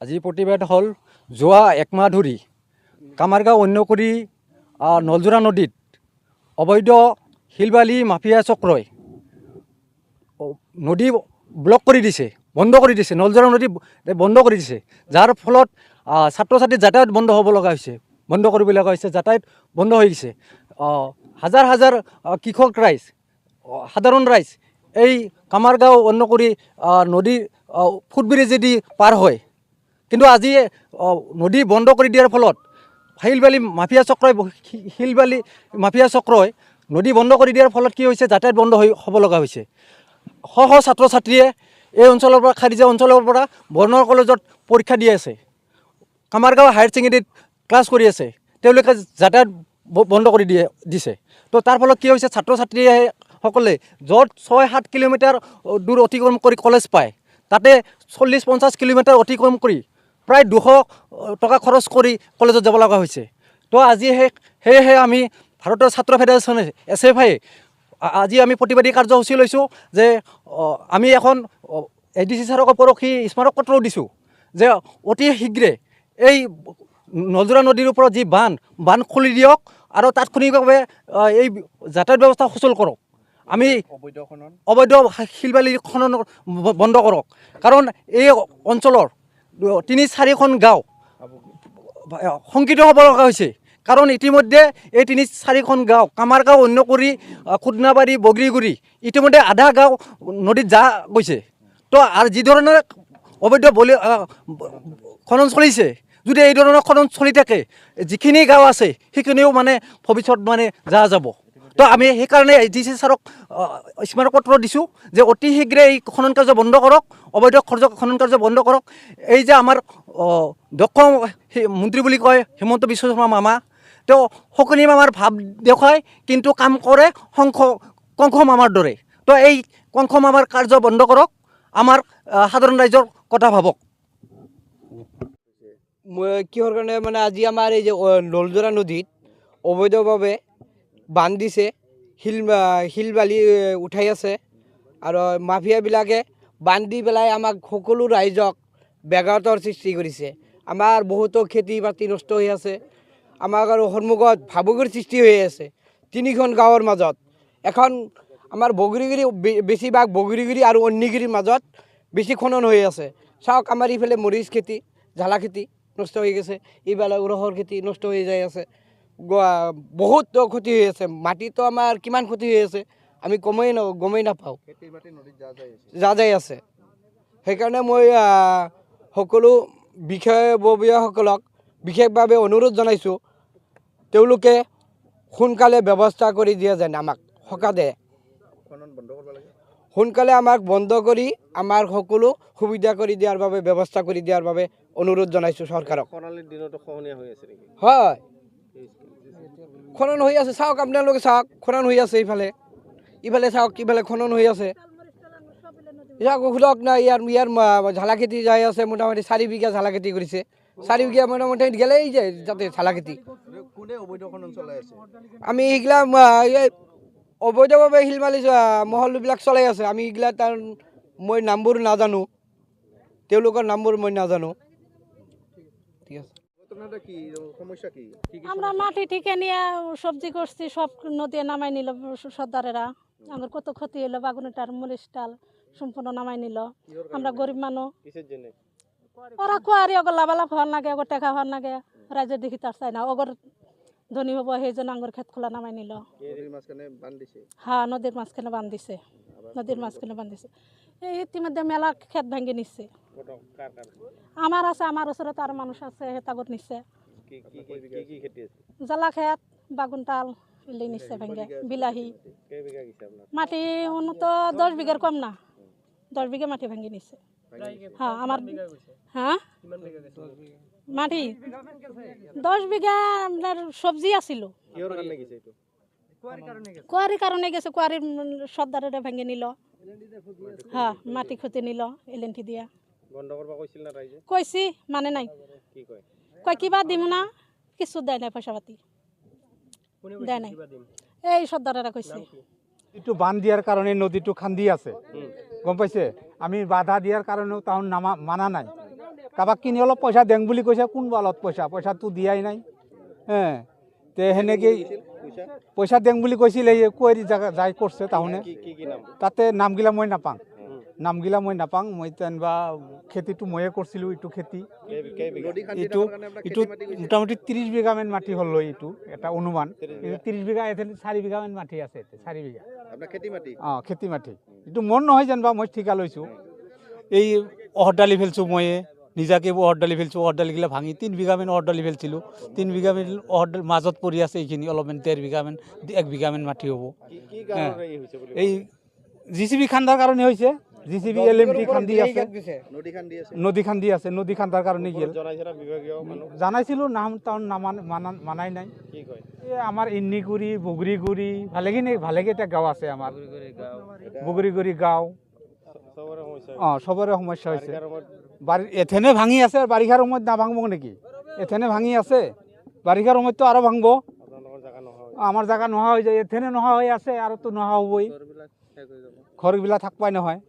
আজি প্ৰতিবাদ হ'ল যোৱা একমাহ ধৰি কামাৰগাঁও অন্যকুৰি নলজোৰা নদীত অবৈধ শিলবালি মাফিয়া চক্ৰই নদী ব্লক কৰি দিছে, বন্ধ কৰি দিছে। নলজোৰা নদী বন্ধ কৰি দিছে, যাৰ ফলত ছাত্ৰ ছাত্ৰীৰ যাতায়াত বন্ধ হ'ব লগা হৈছে, বন্ধ কৰিব লগা হৈছে, যাতায়াত বন্ধ হৈ গৈছে। হাজাৰ হাজাৰ কৃষক ৰাইজ, সাধাৰণ ৰাইজ এই কামাৰগাঁও অন্যকুৰি নদীৰ ফুটব্ৰিজেদি পাৰ হয়। কিন্তু আজি নদী বন্ধ কৰি দিয়াৰ ফলত শিলবালি মাফিয়া চক্ৰই নদী বন্ধ কৰি দিয়াৰ ফলত কি হৈছে, যাতায়াত বন্ধ হ'ব লগা হৈছে। শ শ ছাত্ৰ ছাত্ৰীয়ে এই অঞ্চলৰ পৰা খাৰিজা অঞ্চলৰ পৰা বৰ্ণৰ কলেজত পৰীক্ষা দি আছে, কামাৰগাঁও হায়াৰ ছেকেণ্ডেৰীত ক্লাছ কৰি আছে, তেওঁলোকে যাতায়াত বন্ধ কৰি দিছে। তো তাৰ ফলত কি হৈছে, ছাত্ৰ ছাত্ৰীসকলে য'ত ৬-৭ কিলোমিটাৰ দূৰ অতিক্ৰম কৰি কলেজ পায়, তাতে 40-50 কিলোমিটাৰ অতিক্ৰম কৰি প্ৰায় 200 টকা খৰচ কৰি কলেজত যাব লগা হৈছে। তো আজি সেয়েহে আমি ভাৰতীয় ছাত্ৰ ফেডাৰেশ্যন SFI আজি আমি প্ৰতিবাদী কাৰ্যসূচী লৈছোঁ যে আমি এখন ADC ছাৰক পৰহি স্মাৰক পত্ৰও দিছোঁ যে অতি শীঘ্ৰে এই নলজোৰা নদীৰ ওপৰত যি বান্ধ খুলি দিয়ক আৰু তাৎক্ষণিকভাৱে এই যাতায়াত ব্যৱস্থা সুচল কৰক। আমি অবৈধ শিলবালি খনন বন্ধ কৰক, কাৰণ এই অঞ্চলৰ 3-4খন গাঁও শংকিত হ'ব লগা হৈছে। কাৰণ ইতিমধ্যে এই 3-4খন গাঁও কামাৰগাঁও অন্যকুৰি খুদনাবাৰী বগৰীগুৰি ইতিমধ্যে আধা গাঁও নদীত যা গৈছে। তো আৰু যি ধৰণে অবৈধ খনন চলিছে, যদি এই ধৰণৰ খনন চলি থাকে, যিখিনি গাঁও আছে সেইখিনিও মানে ভৱিষ্যত মানে যা যাব। তো আমি সেইকাৰণে ADC ছাৰক স্মাৰক পত্ৰ দিছোঁ যে অতি শীঘ্ৰে এই খনন কাৰ্য বন্ধ কৰক, অবৈধ খনন কাৰ্য বন্ধ কৰক। এই যে আমাৰ দক্ষ মন্ত্ৰী বুলি কয় হিমন্ত বিশ্ব শৰ্মা মামা, তেওঁ শকুনি মামাৰ ভাৱ দেখুৱায় কিন্তু কাম কৰে কংস মামাৰ দৰে। তো এই কংস মামাৰ কাৰ্য বন্ধ কৰক, আমাৰ সাধাৰণ ৰাইজৰ কথা ভাবক। কিহৰ কাৰণে মানে আজি আমাৰ এই যে নলজোৰা নদীত অবৈধভাৱে বান্ধ দিছে, শিলবালি উঠাই আছে আৰু মাফিয়াবিলাকে বান্ধ দি পেলাই আমাক সকলো ৰাইজক ব্যাঘাতৰ সৃষ্টি কৰিছে। আমাৰ বহুতো খেতি বাতি নষ্ট হৈ আছে, আমাক আৰু সন্মুখত ভাবুকিৰ সৃষ্টি হৈ আছে। 3খন গাঁৱৰ মাজত এখন আমাৰ বগৰীগুৰি, বেছিভাগ বগৰীগুৰি আৰু অন্যগিৰিৰ মাজত বেছি খনন হৈ আছে। চাওক আমাৰ ইফালে মৰিচ খেতি, জ্বালা খেতি নষ্ট হৈ গৈছে, এইফালে উৰহৰ খেতি নষ্ট হৈ যাই আছে, বহুত ক্ষতি হৈ আছে। মাটিতো আমাৰ কিমান ক্ষতি হৈ আছে আমি গমেই নাপাওঁ, যা যাই আছে। সেইকাৰণে মই সকলো বিষয়ববীয়াসকলক বিশেষভাৱে অনুৰোধ জনাইছোঁ, তেওঁলোকে সোনকালে ব্যৱস্থা কৰি দিয়া যেন আমাক সকাদে সোনকালে আমাক বন্ধ কৰি আমাৰ সকলো সুবিধা কৰি দিয়াৰ বাবে, ব্যৱস্থা কৰি দিয়াৰ বাবে অনুৰোধ জনাইছোঁ চৰকাৰক। হয়, খনন হৈ আছে, চাওক আপোনালোকে চাওক, খনন হৈ আছে। ইফালে চাওক, ইফালে খনন হৈ আছে। শুনক না, ইয়াৰ ঝালা খেতি যাই আছে, মোটামুটি 4 বিঘা ঝালা খেতি কৰিছে। 4 বিঘা মোটামুটি গেলেই যায় যাতে ঝালা খেতি। আমি এইগিলা অবৈধভাৱে শিলবালি মহলবিলাক চলাই আছে। আমি এইগিলা মই নামবোৰ নাজানো, তেওঁলোকৰ নামবোৰ মই নাজানো। ঠিক আছে, আমরা মাটি ঠিকে নিয়ে সবজি করছি, সব নদী নামাই নিল সর্দারেরা। আমার কত ক্ষতি হলো, বাগুনিটার মরিচটাল সম্পূর্ণ নামাই নিল। আমরা গরিব মানুষ, ওরা কুয়ারি ওগর লাভালাভ হওয়ার নাগে, ওগর টেকা হওয়ার নাগে রাজ্যের দেখি তার চাই না, ওগর ধনী হবো সেই জন্য আঙ্গুর ক্ষেত খোলা নামাই নিল। হ্যাঁ, নদীর মাঝখানে বান দিছে, নদীর মাঝখানে বান দিছে। এই ইতিমধ্যে মেলা ক্ষেত ভেঙে নিচ্ছে। আমার আছে, আমার ওচৰত আর মানুষ আছে, হেতাগত নিচ্ছে। জ্বালা ক্ষেত, বাগুনতাল এলে নিচ্ছে ভেঙে, বিলাহী মাটি উন্নত 10 বিঘার কম না, 10 বিঘা মাটি ভেঙে নিচ্ছে। হ্যাঁ, আমার হ্যাঁ মাটি 10 বিঘা আপনার সবজি আছিল। কুয়ারির কারণে গেছে, কুয়ারির সর্দারেরা ভেঙে নিল। হ্যাঁ, মাটি ক্ষতি নিল এলএনটি দিয়া। কইছি মানে নাই, কয় কিবা দিম না, কিছু দেয় নাই, পয়সা পাতি দেয় নাই। এই সর্দারেরা কইছে নদীটো বান্ধ দিয়ার কারণে নদীটো খান্দি আছে, গম পাইছে। আমি বাধা দিয়ার কারণেও তাহন মানা নাই। কাৰোবাক কিনি অলপ পইচা দেং বুলি কৈছে, কোনবা অলপ পইচাটো দিয়াই নাই। তে সেনেকেই পইচা দেং বুলি কৈছিল, এই কুঁৱৰী জেগা যাই কৰিছে তাহোনে। তাতে নামগিলা মই নাপাওঁ, মই যেনিবা খেতিটো ময়ে কৰিছিলোঁ, এইটো খেতি এইটো মোটামুটি 30 বিঘামান মাটি হ'ল লৈ, এইটো এটা অনুমান। 30 বিঘা, এতে 4 বিঘামান মাটি আছে, 4 বিঘা খেতি মাটি। এইটো মন নহয় যেনিবা, মই ঠিকা লৈছোঁ। এই অহৰদালি ফেলছোঁ ময়ে, নিজাকে অহৰদালি ফেলছোঁ, অহৰদালিগিলা ভাঙি 3 বিঘামান অহৰদালি ফেলছিলোঁ। 3 বিঘামান অহৰদালি মাজত পৰি আছে, এইখিনি অলপমান 1.5 বিঘামান 1 বিঘামান মাটি হ'ব। এই JCB খান্দাৰ কাৰণে হৈছে, JCB LMT খান্দি আছে, নদী খান্দি আছে, নদী খান্দাৰ কাৰণে গেল। জানাইছিলোঁ, নাম টাউন মানাই নাই। এই আমাৰ ইন্নিগুৰি, বগৰীগুৰি, ভালেকেইটা গাঁও আছে আমাৰ, বগৰীগুৰি গাঁও। চবৰে সমস্যা হৈছে। এথেনে ভাঙি আছে, বাৰিষাৰ সময়ত নাভাঙব নেকি? এথেনে ভাঙি আছে, বাৰিষাৰ সময়ততো আৰু ভাঙব। আমাৰ জেগা নোহোৱা হৈ যায়, এথেনে নোহোৱা হৈ আছে, আৰুতো নোহোৱা হ'বই, ঘৰবিলাক থাকবাই নহয়।